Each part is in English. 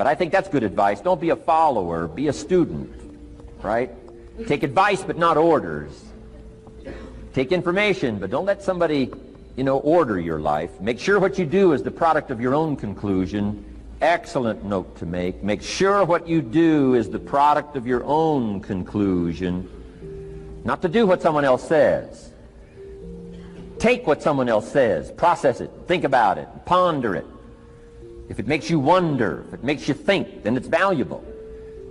But I think that's good advice. Don't be a follower, be a student, right? Take advice but not orders. Take information, but don't let somebody, order your life. Make sure what you do is the product of your own conclusion. Excellent note to make. Make sure what you do is the product of your own conclusion. Not to do what someone else says. Take what someone else says, process it, think about it, ponder it. If it makes you wonder, if it makes you think, then it's valuable.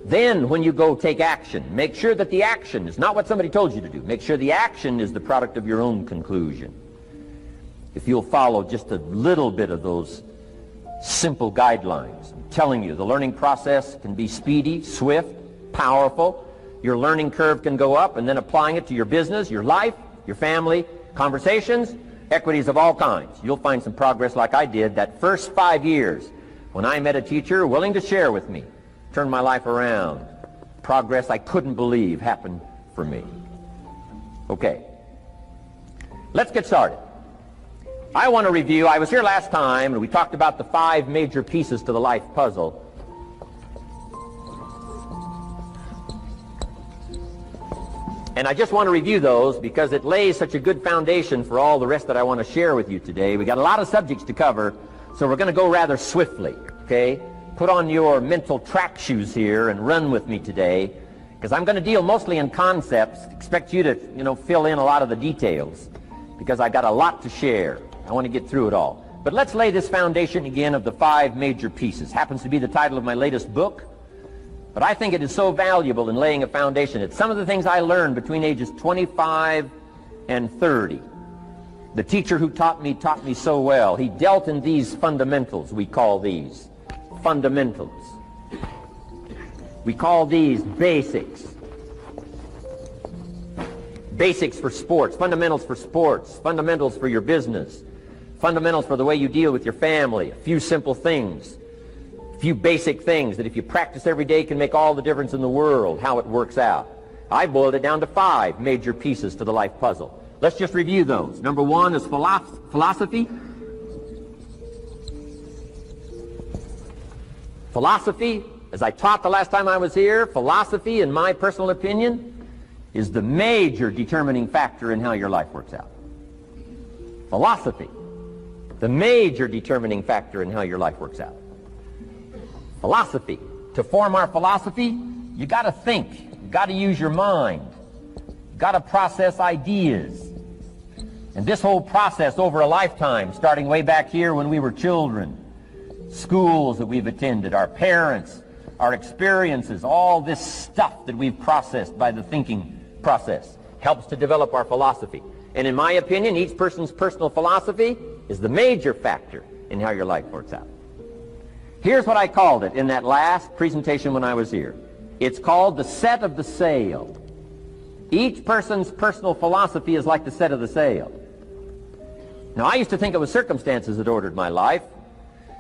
Then when you go take action, make sure that the action is not what somebody told you to do. Make sure the action is the product of your own conclusion. If you'll follow just a little bit of those simple guidelines, I'm telling you, the learning process can be speedy, swift, powerful. Your learning curve can go up, and then applying it to your business, your life, your family, conversations, equities of all kinds. You'll find some progress like I did that first 5 years when I met a teacher willing to share with me, turn my life around. Progress I couldn't believe happened for me. Okay, let's get started. I want to review, I was here last time and we talked about the 5 major pieces to the life puzzle. And I just want to review those because it lays such a good foundation for all the rest that I want to share with you today. We got a lot of subjects to cover, so we're going to go rather swiftly, okay? Put on your mental track shoes here and run with me today, because I'm going to deal mostly in concepts. Expect you to, fill in a lot of the details, because I got a lot to share. I want to get through it all. But let's lay this foundation again of the 5 major pieces. Happens to be the title of my latest book. But I think it is so valuable in laying a foundation. It's some of the things I learned between ages 25 and 30. The teacher who taught me so well. He dealt in these fundamentals, we call these. Fundamentals. We call these basics. Basics for sports, fundamentals for sports, fundamentals for your business, fundamentals for the way you deal with your family, a few simple things. A few basic things that if you practice every day can make all the difference in the world, how it works out. I boiled it down to 5 major pieces to the life puzzle. Let's just review those. Number 1 is philosophy. Philosophy, as I taught the last time I was here, philosophy, in my personal opinion, is the major determining factor in how your life works out. Philosophy, the major determining factor in how your life works out. Philosophy. To form our philosophy, you got to think. You got to use your mind. You got to process ideas. And this whole process over a lifetime, starting way back here when we were children, schools that we've attended, our parents, our experiences, all this stuff that we've processed by the thinking process helps to develop our philosophy. And in my opinion, each person's personal philosophy is the major factor in how your life works out. Here's what I called it in that last presentation when I was here. It's called the set of the sail. Each person's personal philosophy is like the set of the sail. Now, I used to think it was circumstances that ordered my life.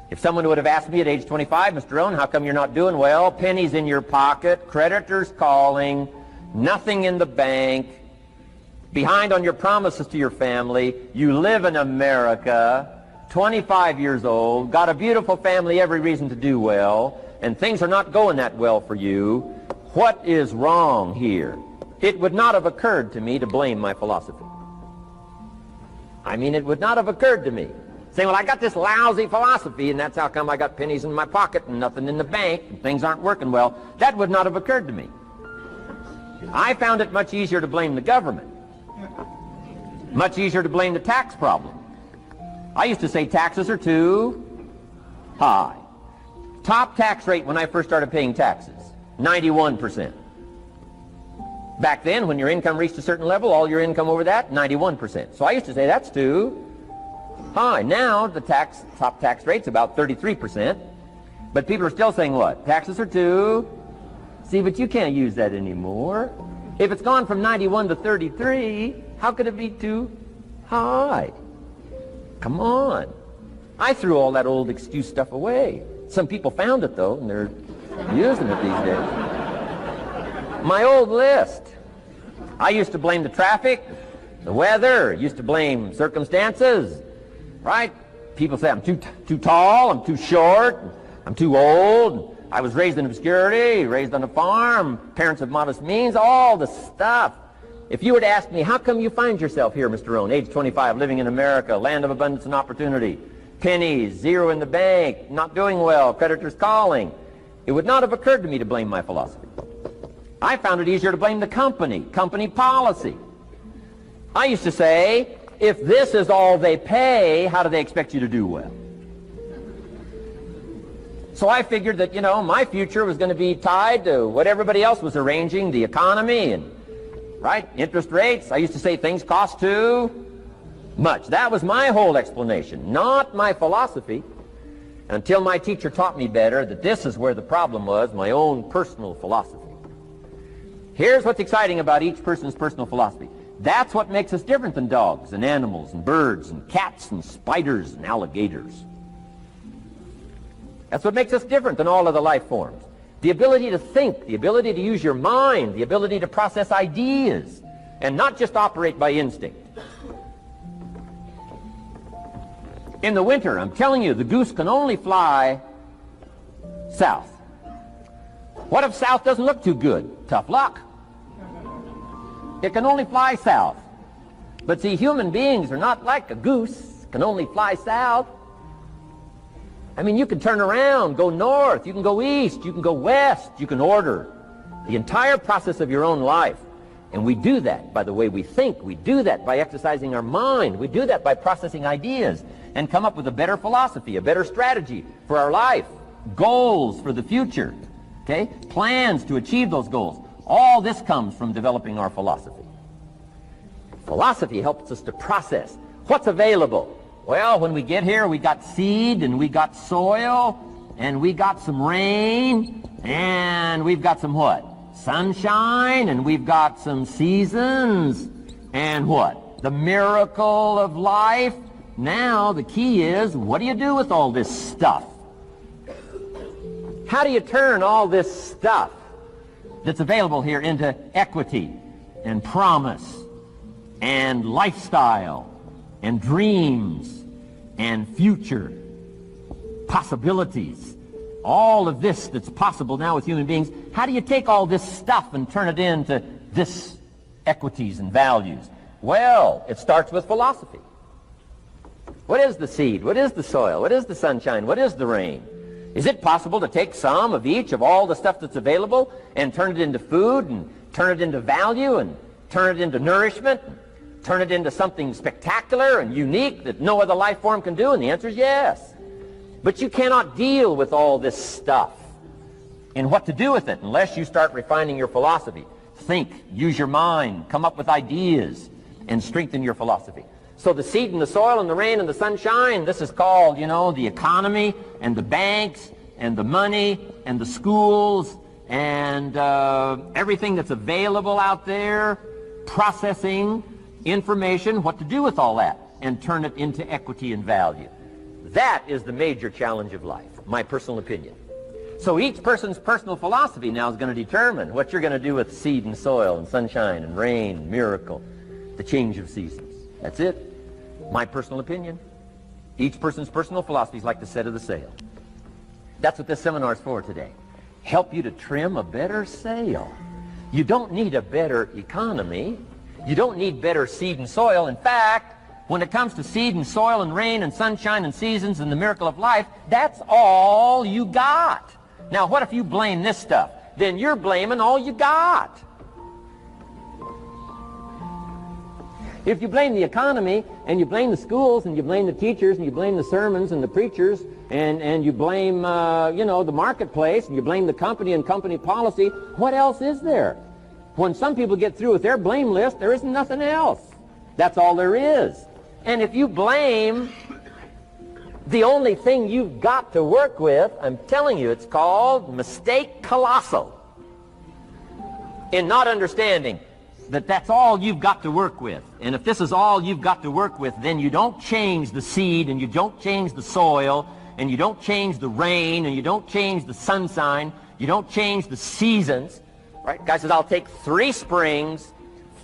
If someone would have asked me at age 25, Mr. Rohn, how come you're not doing well? Pennies in your pocket, creditors calling, nothing in the bank, behind on your promises to your family, you live in America, 25 years old, got a beautiful family, every reason to do well, and things are not going that well for you. What is wrong here? It would not have occurred to me to blame my philosophy. I mean, it would not have occurred to me. Saying, well, I got this lousy philosophy, and that's how come I got pennies in my pocket and nothing in the bank, and things aren't working well. That would not have occurred to me. I found it much easier to blame the government. Much easier to blame the tax problem. I used to say taxes are too high. Top tax rate when I first started paying taxes, 91%. Back then, when your income reached a certain level, all your income over that, 91%. So I used to say that's too high. Now the top tax rate's about 33%. But people are still saying what? Taxes are too. See, but you can't use that anymore. If it's gone from 91 to 33, how could it be too high? Come on. I threw all that old excuse stuff away. Some people found it, though, and they're using it these days. My old list. I used to blame the traffic, the weather, used to blame circumstances, right? People say I'm too tall, I'm too short, I'm too old, I was raised in obscurity, raised on a farm, parents of modest means, all the stuff. If you were to ask me, how come you find yourself here, Mr. Rohn, age 25, living in America, land of abundance and opportunity, pennies, zero in the bank, not doing well, creditors calling, it would not have occurred to me to blame my philosophy. I found it easier to blame the company policy. I used to say, if this is all they pay, how do they expect you to do well? So I figured that, my future was going to be tied to what everybody else was arranging, the economy and, interest rates. I used to say things cost too much. That was my whole explanation, not my philosophy, until my teacher taught me better that this is where the problem was, my own personal philosophy. Here's what's exciting about each person's personal philosophy. That's what makes us different than dogs and animals and birds and cats and spiders and alligators. That's what makes us different than all of the life forms. The ability to think, the ability to use your mind, the ability to process ideas, and not just operate by instinct. In the winter, I'm telling you, the goose can only fly south. What if south doesn't look too good? Tough luck. It can only fly south. But see, human beings are not like a goose, can only fly south. I mean, you can turn around, go north, you can go east, you can go west, you can order the entire process of your own life. And we do that by the way we think. We do that by exercising our mind. We do that by processing ideas and come up with a better philosophy, a better strategy for our life, goals for the future, okay? Plans to achieve those goals. All this comes from developing our philosophy. Philosophy helps us to process what's available. Well, when we get here, we got seed, and we got soil, and we got some rain, and we've got some what? Sunshine, and we've got some seasons, and what? The miracle of life. Now, the key is, what do you do with all this stuff? How do you turn all this stuff that's available here into equity and promise and lifestyle and dreams and future possibilities? All of this that's possible now with human beings, how do you take all this stuff and turn it into this equities and values? Well, it starts with philosophy. What is the seed? What is the soil? What is the sunshine? What is the rain? Is it possible to take some of each of all the stuff that's available and turn it into food and turn it into value and turn it into nourishment, turn it into something spectacular and unique that no other life form can do? And the answer is yes. But you cannot deal with all this stuff and what to do with it unless you start refining your philosophy. Think, use your mind, come up with ideas, and strengthen your philosophy. So the seed and the soil and the rain and the sunshine, this is called, the economy and the banks and the money and the schools and everything that's available out there, processing information, what to do with all that, and turn it into equity and value. That is the major challenge of life, my personal opinion. So each person's personal philosophy now is going to determine what you're going to do with seed and soil and sunshine and rain and miracle, the change of seasons. That's it. My personal opinion. Each person's personal philosophy is like the set of the sail. That's what this seminar is for today. Help you to trim a better sail. You don't need a better economy. You don't need better seed and soil. In fact, when it comes to seed and soil and rain and sunshine and seasons and the miracle of life, that's all you got. Now, what if you blame this stuff? Then you're blaming all you got. If you blame the economy, and you blame the schools, and you blame the teachers, and you blame the sermons and the preachers, and you blame, the marketplace, and you blame the company and company policy, what else is there? When some people get through with their blame list, there isn't nothing else. That's all there is. And if you blame the only thing you've got to work with, I'm telling you, it's called mistake colossal in not understanding that that's all you've got to work with. And if this is all you've got to work with, then you don't change the seed, and you don't change the soil, and you don't change the rain, and you don't change the sunshine, you don't change the seasons. Right? Guy says, I'll take 3 springs,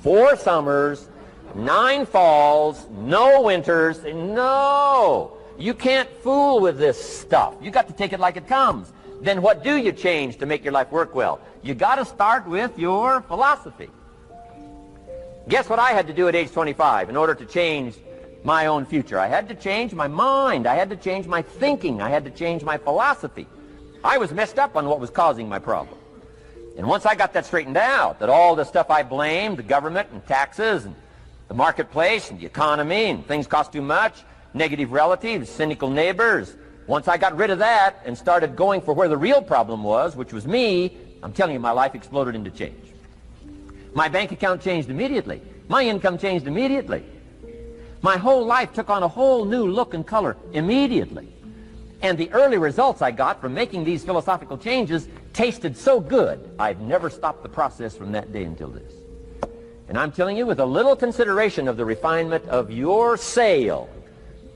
4 summers, 9 falls, no winters. No, you can't fool with this stuff. You got to take it like it comes. then what do you change to make your life work well? You got to start with your philosophy. Guess what I had to do at age 25 in order to change my own future? I had to change my mind. I had to change my thinking. I had to change my philosophy. I was messed up on what was causing my problem. And once I got that straightened out, that all the stuff I blamed, the government and taxes and the marketplace and the economy and things cost too much, negative relatives, cynical neighbors, once I got rid of that and started going for where the real problem was, which was me, I'm telling you, my life exploded into change. My bank account changed immediately. My income changed immediately. My whole life took on a whole new look and color immediately. And the early results I got from making these philosophical changes tasted so good, I've never stopped the process from that day until this. And I'm telling you, with a little consideration of the refinement of your sail,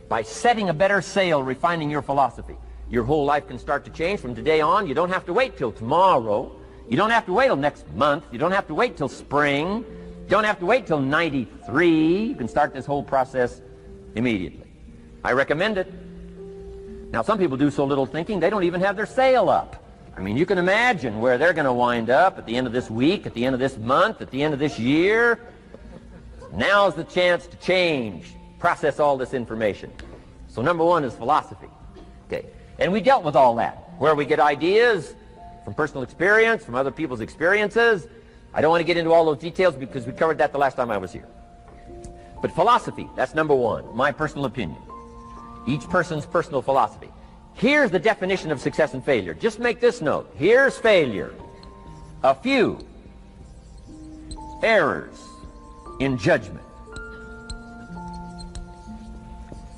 by setting a better sail, refining your philosophy, your whole life can start to change from today on. You don't have to wait till tomorrow. You don't have to wait till next month. You don't have to wait till spring. You don't have to wait till 93. You can start this whole process immediately. I recommend it. Now, some people do so little thinking, they don't even have their sail up. I mean, you can imagine where they're going to wind up at the end of this week, at the end of this month, at the end of this year. Now's the chance to change, process all this information. So number one is philosophy. Okay. And we dealt with all that, where we get ideas from personal experience, from other people's experiences. I don't want to get into all those details because we covered that the last time I was here. But philosophy, that's number one, my personal opinion. Each person's personal philosophy. Here's the definition of success and failure. Just make this note. Here's failure. A few errors in judgment,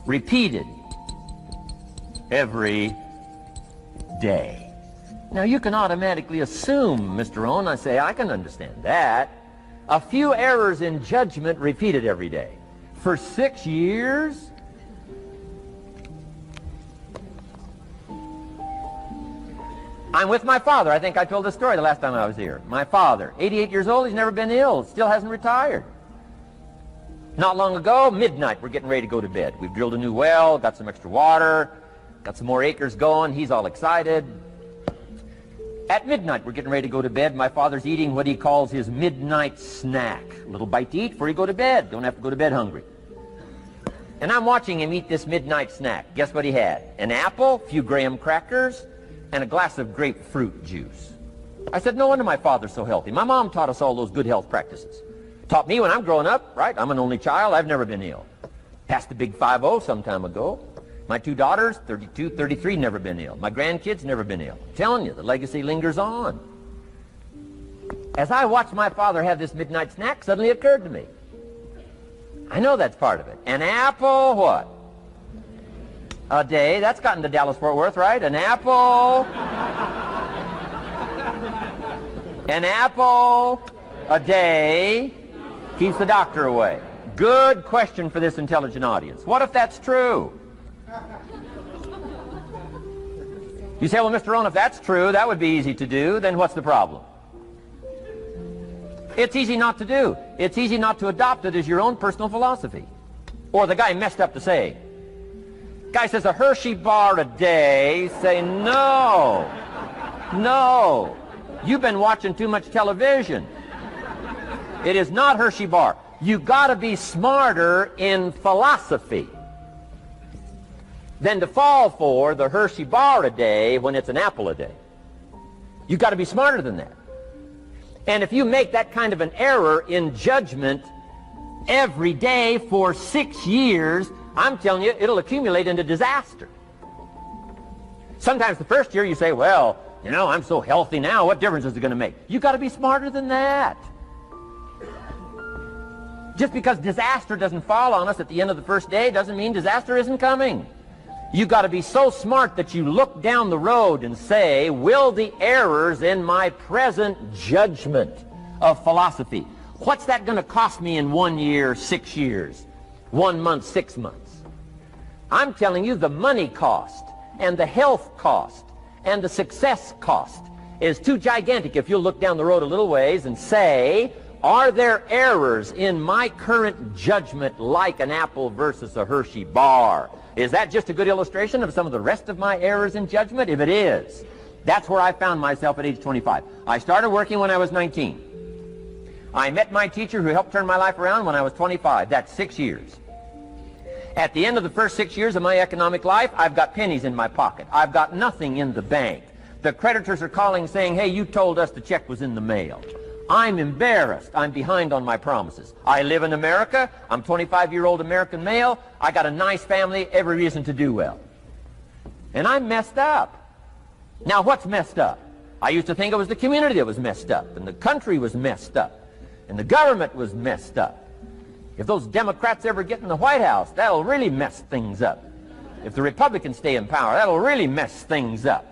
repeated every day. Now, you can automatically assume, Mr. Rohn, I say, I can understand that. A few errors in judgment repeated every day. For 6 years? I'm with my father. I think I told this story the last time I was here. My father, 88 years old, he's never been ill, still hasn't retired. Not long ago, midnight, we're getting ready to go to bed. We've drilled a new well, got some extra water, got some more acres going. He's all excited. At midnight, we're getting ready to go to bed. My father's eating what he calls his midnight snack. A little bite to eat before you go to bed. Don't have to go to bed hungry. And I'm watching him eat this midnight snack. Guess what he had? An apple, a few graham crackers, and a glass of grapefruit juice. I said, no wonder my father's so healthy. My mom taught us all those good health practices. Taught me when I'm growing up, right? I'm an only child. I've never been ill. Passed the big 5-0 some time ago. My 2 daughters, 32, 33, never been ill. My grandkids, never been ill. I'm telling you, the legacy lingers on. As I watched my father have this midnight snack, suddenly it occurred to me. I know that's part of it. An apple, what? A day. That's gotten to Dallas-Fort Worth, right? An apple. An apple a day keeps the doctor away. Good question for this intelligent audience. What if that's true? You say, well, Mr. Rohn, if that's true, that would be easy to do. Then what's the problem? It's easy not to do. It's easy not to adopt it as your own personal philosophy. Or the guy messed up the saying. Guy says a Hershey bar a day. Say, no. No. You've been watching too much television. It is not Hershey bar. You got to be smarter in philosophy than to fall for the Hershey bar a day when it's an apple a day. You got to be smarter than that. And if you make that kind of an error in judgment every day for 6 years, I'm telling you, it'll accumulate into disaster. Sometimes the first year you say, well, you know, I'm so healthy now, what difference is it going to make? You got to be smarter than that. Just because disaster doesn't fall on us at the end of the first day doesn't mean disaster isn't coming. You've got to be so smart that you look down the road and say, will the errors in my present judgment of philosophy, what's that going to cost me in 1 year, 6 years, 1 month, 6 months? I'm telling you, the money cost and the health cost and the success cost is too gigantic if you'll look down the road a little ways and say, are there errors in my current judgment like an apple versus a Hershey bar? Is that just a good illustration of some of the rest of my errors in judgment? If it is, That's where I found myself at age 25. I started working when I was 19. I met my teacher who helped turn my life around when I was 25. That's 6 years. At the end of the first 6 years of my economic life, I've got pennies in my pocket. I've got nothing in the bank. The creditors are calling saying, hey, you told us the check was in the mail. I'm embarrassed. I'm behind on my promises. I live in America. I'm 25-year-old American male. I got a nice family, every reason to do well. And I'm messed up. Now, what's messed up? I used to think it was the community that was messed up, and the country was messed up, and the government was messed up. If those Democrats ever get in the White House, that'll really mess things up. If the Republicans stay in power, that'll really mess things up.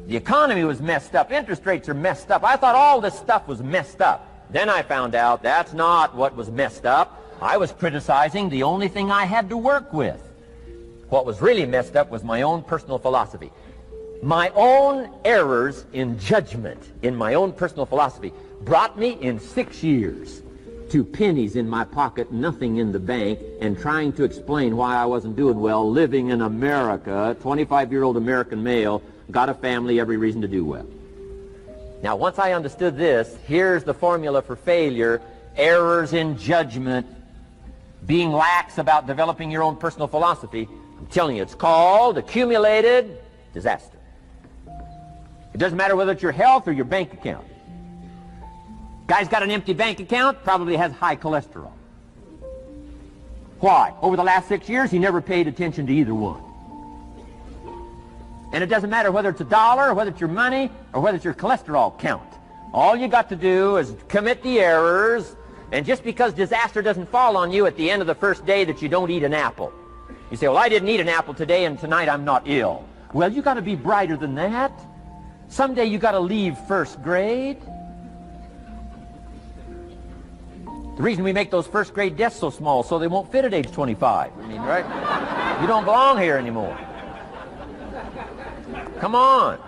The economy was messed up. Interest rates are messed up. I thought all this stuff was messed up. Then I found out that's not what was messed up. I was criticizing the only thing I had to work with. What was really messed up was my own personal philosophy. My own errors in judgment in my own personal philosophy brought me in 6 years to pennies in my pocket, nothing in the bank, and trying to explain why I wasn't doing well, living in America, 25-year-old American male, got a family, every reason to do well. Now, once I understood this, here's the formula for failure: errors in judgment, being lax about developing your own personal philosophy. I'm telling you, it's called accumulated disaster. It doesn't matter whether it's your health or your bank account. Guy's got an empty bank account, probably has high cholesterol. Why? Over the last 6 years, he never paid attention to either one. And it doesn't matter whether it's a dollar, or whether it's your money, or whether it's your cholesterol count. All you got to do is commit the errors, and just because disaster doesn't fall on you at the end of the first day that you don't eat an apple. You say, well, I didn't eat an apple today, and tonight I'm not ill. Well, you got to be brighter than that. Someday you got to leave first grade. The reason we make those first grade desks so small so they won't fit at age 25. I mean, right? You don't belong here anymore. Come on.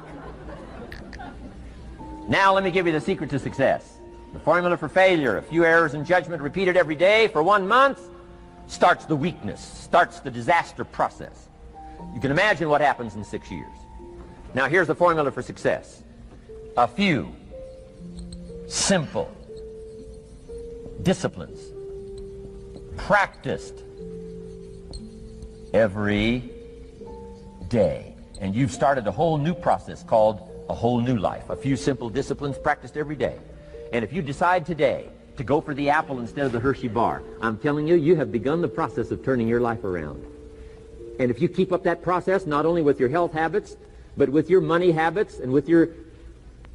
Now let me give you the secret to success. The formula for failure: a few errors in judgment repeated every day for 1 month starts the weakness, starts the disaster process. You can imagine what happens in 6 years. Now here's the formula for success: a few simple disciplines practiced every day. And you've started a whole new process called a whole new life. A few simple disciplines practiced every day. And if you decide today to go for the apple instead of the Hershey bar, I'm telling you, you have begun the process of turning your life around. And if you keep up that process, not only with your health habits, but with your money habits and with your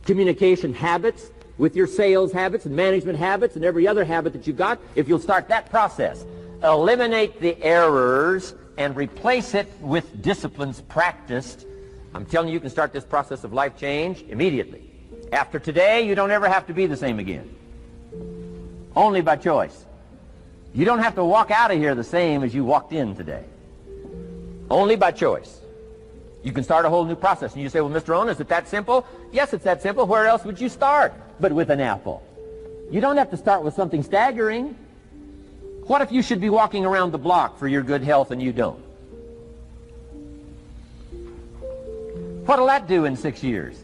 communication habits, with your sales habits and management habits and every other habit that you got, if you'll start that process, eliminate the errors and replace it with disciplines practiced, I'm telling you, you can start this process of life change immediately. After today, you don't ever have to be the same again. Only by choice. You don't have to walk out of here the same as you walked in today. Only by choice. You can start a whole new process. And you say, well, Mr. Rohn, is it that simple? Yes, it's that simple. Where else would you start but with an apple? You don't have to start with something staggering. What if you should be walking around the block for your good health and you don't? What'll that do in 6 years?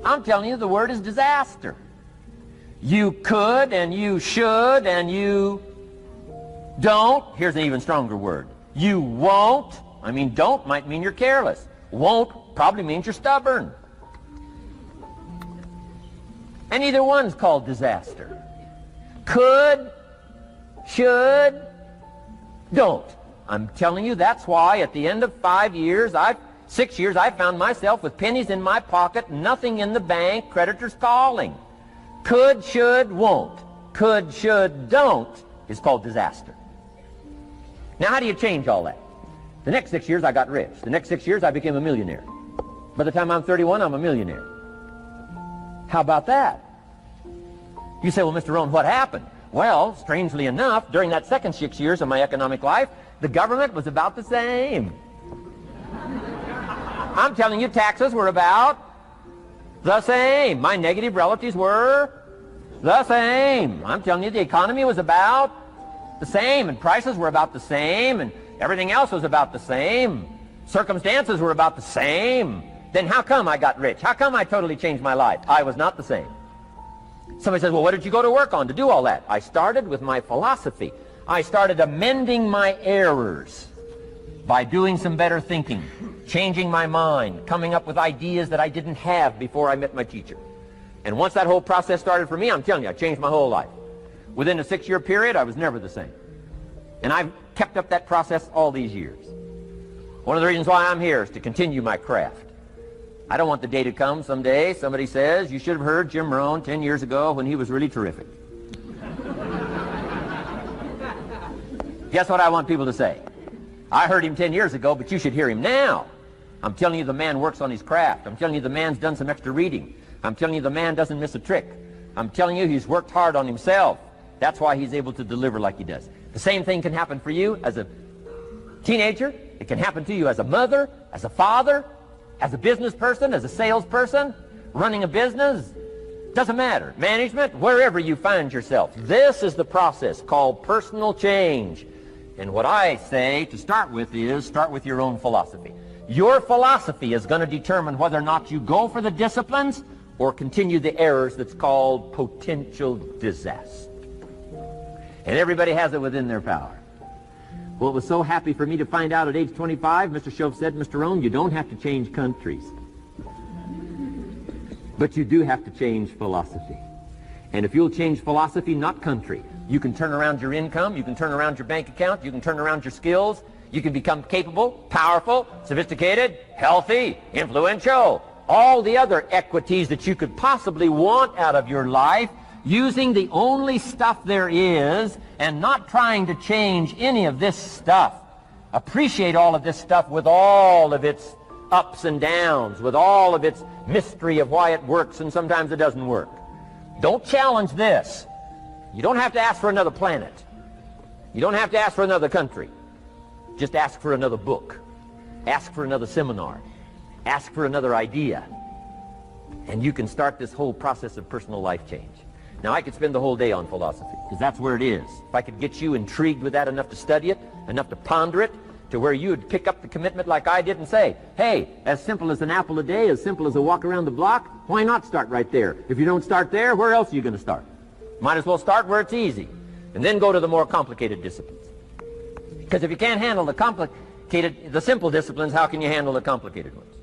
I'm telling you, the word is disaster. You could and you should and you don't. Here's an even stronger word. You won't. I mean, don't might mean you're careless. Won't probably means you're stubborn. And either one's called disaster. Could, should, don't. I'm telling you, that's why at the end of 6 years, I found myself with pennies in my pocket, nothing in the bank, creditors calling. Could, should, won't. Could, should, don't is called disaster. Now, how do you change all that? The next 6 years, I got rich. The next 6 years, I became a millionaire. By the time I'm 31, I'm a millionaire. How about that? You say, well, Mr. Rohn, what happened? Well, strangely enough, during that second 6 years of my economic life, the government was about the same. I'm telling you, taxes were about the same. My negative relatives were the same. I'm telling you, the economy was about the same, and prices were about the same, and everything else was about the same. Circumstances were about the same. then how come I got rich? How come I totally changed my life? I was not the same. Somebody says, well, what did you go to work on to do all that? I started with my philosophy. I started amending my errors by doing some better thinking, changing my mind, coming up with ideas that I didn't have before I met my teacher. And once that whole process started for me, I'm telling you, I changed my whole life. Within a 6-year period, I was never the same. And I've kept up that process all these years. One of the reasons why I'm here is to continue my craft. I don't want the day to come someday somebody says, you should have heard Jim Rohn 10 years ago when he was really terrific. Guess what I want people to say? I heard him 10 years ago, but you should hear him now. I'm telling you the man works on his craft. I'm telling you the man's done some extra reading. I'm telling you the man doesn't miss a trick. I'm telling you he's worked hard on himself. That's why he's able to deliver like he does. The same thing can happen for you as a teenager. It can happen to you as a mother, as a father, as a business person, as a salesperson, running a business. Doesn't matter. Management, wherever you find yourself. This is the process called personal change. And what I say to start with is start with your own philosophy. Your philosophy is going to determine whether or not you go for the disciplines or continue the errors that's called potential disaster. And everybody has it within their power. Well, it was so happy for me to find out at age 25, Mr. Shove said, Mr. Rohn, you don't have to change countries. But you do have to change philosophy. And if you'll change philosophy, not country, you can turn around your income, you can turn around your bank account, you can turn around your skills, you can become capable, powerful, sophisticated, healthy, influential, all the other equities that you could possibly want out of your life, using the only stuff there is and not trying to change any of this stuff. Appreciate all of this stuff with all of its ups and downs, with all of its mystery of why it works and sometimes it doesn't work. Don't challenge this. You don't have to ask for another planet. You don't have to ask for another country. Just ask for another book. Ask for another seminar. Ask for another idea. And you can start this whole process of personal life change. Now, I could spend the whole day on philosophy, because that's where it is. If I could get you intrigued with that enough to study it, enough to ponder it, to where you would pick up the commitment like I did and say, hey, as simple as an apple a day, as simple as a walk around the block, why not start right there? If you don't start there, where else are you going to start? Might as well start where it's easy, and then go to the more complicated disciplines. Because if you can't handle the simple disciplines, how can you handle the complicated ones?